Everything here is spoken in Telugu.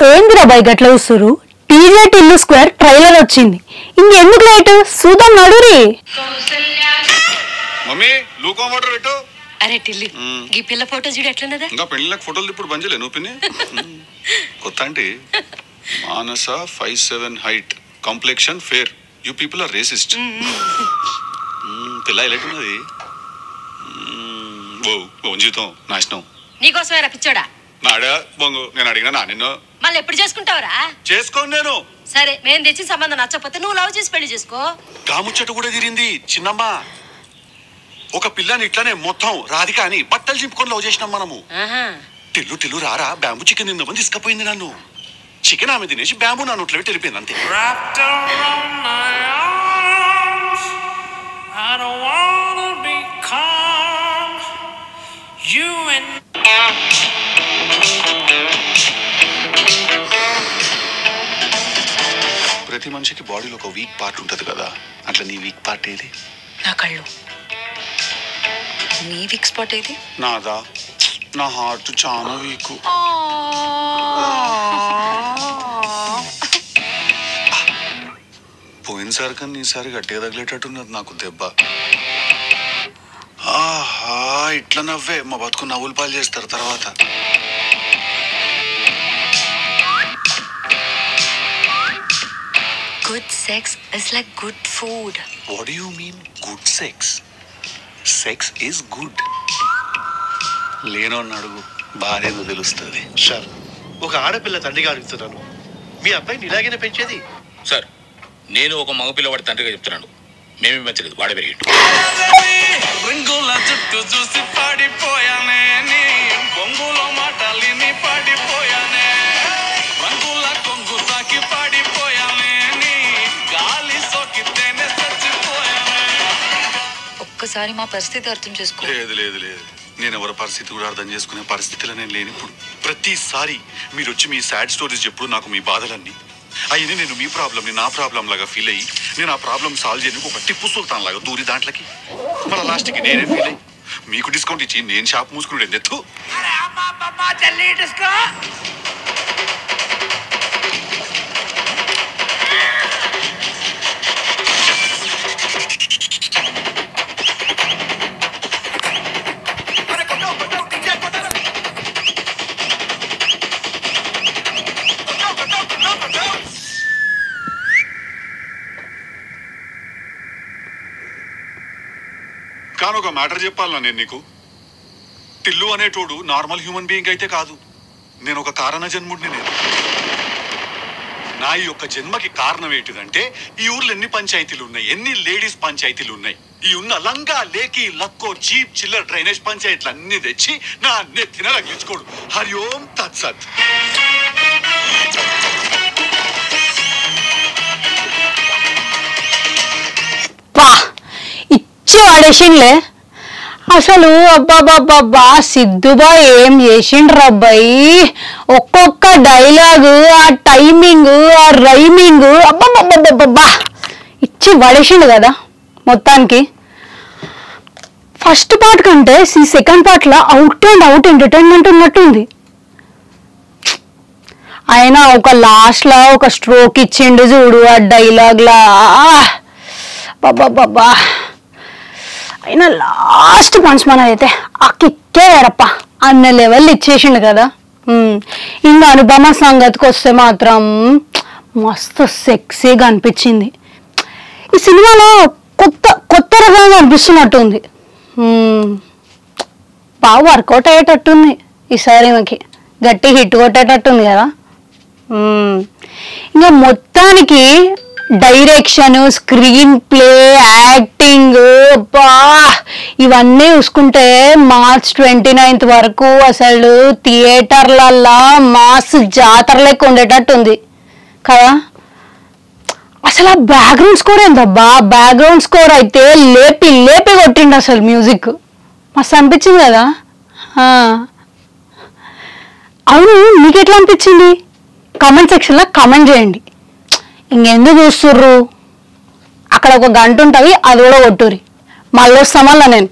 ఏందిరా బై గట్ల చూస్తురు? టీజే టిల్లు స్క్వేర్ ట్రైలర్ వచ్చింది. ఇంకెందుకు లేట్? చూద్దాం నడురి. మమ్మీ లూకో మోటర్ పెట్టు. అరే టిల్లు ఈ పిల్ల ఫోటో చూడు ఎట్లున్నదా? ఇంకా పెళ్ళిళ్ళకి ఫోటోలు ఇప్పుడు బంజలే నువ్వు పిన్ని. కొత్త అంటే Manasa 5'7" height, complexion fair. You people are racist. పిల్ల ఎలాంటి ఉన్నది? జీవితం నాశనం. నీకోసమేరా పిచ్చోడా? నాడా బొంగు నేను అడిగినా నా నిన్ను. మళ్ళీ ఎప్పుడు చేసుకుంటావురా? చేసుకోను నేను. సరే మేము తెచ్చిన సంబంధం నచ్చకపోతే నువ్వు లవ్ చేసి పెళ్లి చేసుకో. కాముచ్చట కూడా తిరిగింది చిన్నమ్మ. ఒక పిల్లని ఇట్లానే మొత్తం రాధిక అని బట్టలు చింపుకొని లవ్ చేసినాం మనము. టిల్లు టిల్లు రారా బ్యాంబు చికెన్ తిందామని తీసుకుపోయింది నన్ను. చికెన్ ఆమె తినేసి బ్యాంబు నా నోట్లో వెళ్ళిపోయింది అంతే. ప్రతి మనిషికి బాడీలో ఒక వీక్ పార్ట్ ఉంటది కదా, అట్లా నీ వీక్ పార్ట్ ఏది? నా కళ్ళు. నీ వీక్ స్పాట్ ఏది? నాదా? నా హార్ట్ చాలా వీక్. పోయినసారి కన్నా ఈసారి గట్టిగా తగిలేటట్టున్నది నాకు దెబ్బ. ఆహా ఇట్లా నవ్వే మా బతుకు నవ్వులు పాలు చేస్తారు తర్వాత. Good sex is like good food. What do you mean good sex? Sex is good. లేనోని అడుగు బారేదో తెలుస్తుంది. సార్ ఒక ఆడపిల్ల తండ్రిగా అడుగుతున్నాను, మీ అబ్బాయిని ఇలాగైనా పెంచేది? సార్ నేను ఒక మగపిల్లవాడి తండ్రిగా చెప్తున్నాను, మేమే పెంచలేదు, వాడే పెరిగిండు. ఒక్కసారి మా పరిస్థితి అర్థం చేసుకో. లేదు లేదు లేదు, నేను ఎవరి పరిస్థితి కూడా అర్థం చేసుకునే పరిస్థితిలో నేను లేని. ఇప్పుడు ప్రతిసారి మీరు వచ్చి మీ సాడ్ స్టోరీస్ చెప్పుడు నాకు మీ బాధలన్నీ అయ్యి నేను మీ ప్రాబ్లమ్ని నా ప్రాబ్లం లాగా ఫీల్ అయ్యి నేను ఆ ప్రాబ్లం సాల్వ్ చేయడానికి ఒక టిప్పు సుల్తాన్ లాగా దూరి దాంట్లోకి మళ్ళీ లాస్ట్కి నేనే ఫీల్ అయ్యి మీకు డిస్కౌంట్ ఇచ్చి నేను షాప్ మూసుకుని ఎత్తు. కానీ ఒక మ్యాటర్ చెప్పాలన్నా నేను నీకు, టిల్లు అనేటోడు నార్మల్ హ్యూమన్ బీయింగ్ అయితే కాదు, నేను ఒక కారణ జన్ముడిని. నేను నా ఈ యొక్క జన్మకి కారణం ఏంటిదంటే ఈ ఊర్లో ఎన్ని పంచాయతీలు ఉన్నాయి, ఎన్ని లేడీస్ పంచాయతీలు ఉన్నాయి, ఈ ఉన్న లంగా లేకి లక్కో జీప్ చిల్లర్ డ్రైనేజ్ పంచాయతీలు అన్ని తెచ్చి నా నెత్తిన రగిలించుకోడు. హరి ఓం తత్సత్. వాడేసిండ్లే అసలు. అబ్బాబ్బాబ్బా సిద్ధుబా ఏం చేసిండ్రు అబ్బాయి. ఒక్కొక్క డైలాగు, ఆ టైమింగ్, ఆ రైమింగ్ అబ్బాబ్బాబ్బా ఇచ్చి పడేసిండు కదా మొత్తానికి. ఫస్ట్ పార్ట్ కంటే ఈ సెకండ్ పార్ట్లో అవుట్ అండ్ అవుట్ ఎంటర్టైన్మెంట్ ఉన్నట్టుంది. ఆయన ఒక లాస్ట్లో ఒక స్ట్రోక్ ఇచ్చిండు చూడు ఆ డైలాగ్లా. బాబా అయినా లాస్ట్ పంచ్ మన అయితే ఆ కిక్కే వేరప్ప అన్న లెవెల్ ఇచ్చేసిండు కదా. ఇంకా అనుపమ సంగతికి వస్తే మాత్రం మస్తు సెక్సీగా అనిపించింది. ఈ సినిమాలో కొత్త రకంగా అనిపిస్తున్నట్టుంది. బాగా వర్కౌట్ అయ్యేటట్టుంది ఈసారి, మనకి గట్టి హిట్ కొట్టేటట్టుంది కదా. ఇంకా మొత్తానికి డైరెక్షన్, స్క్రీన్ ప్లే, యాక్టింగ్ ఇవన్నీ చూసుకుంటే మార్చ్ 29th వరకు అసలు థియేటర్లల్లా మాస్ జాతర లెక్క ఉండేటట్టుంది కదా. అసలు ఆ బ్యాక్గ్రౌండ్ స్కోర్ ఏందబ్బా, బ్యాక్గ్రౌండ్ స్కోర్ అయితే లేపి లేపి కొట్టిండు అసలు. మ్యూజిక్ మస్తు అనిపించింది కదా. అవును, మీకు ఎట్లా అనిపించింది? కామెంట్ సెక్షన్లో కామెంట్ చేయండి. ఇంకెందుకు చూస్తుర్రు, అక్కడ ఒక గంట ఉంటుంది, అది కూడా కొట్టుర్రి. మళ్ళీ వస్తామల్లా నేను.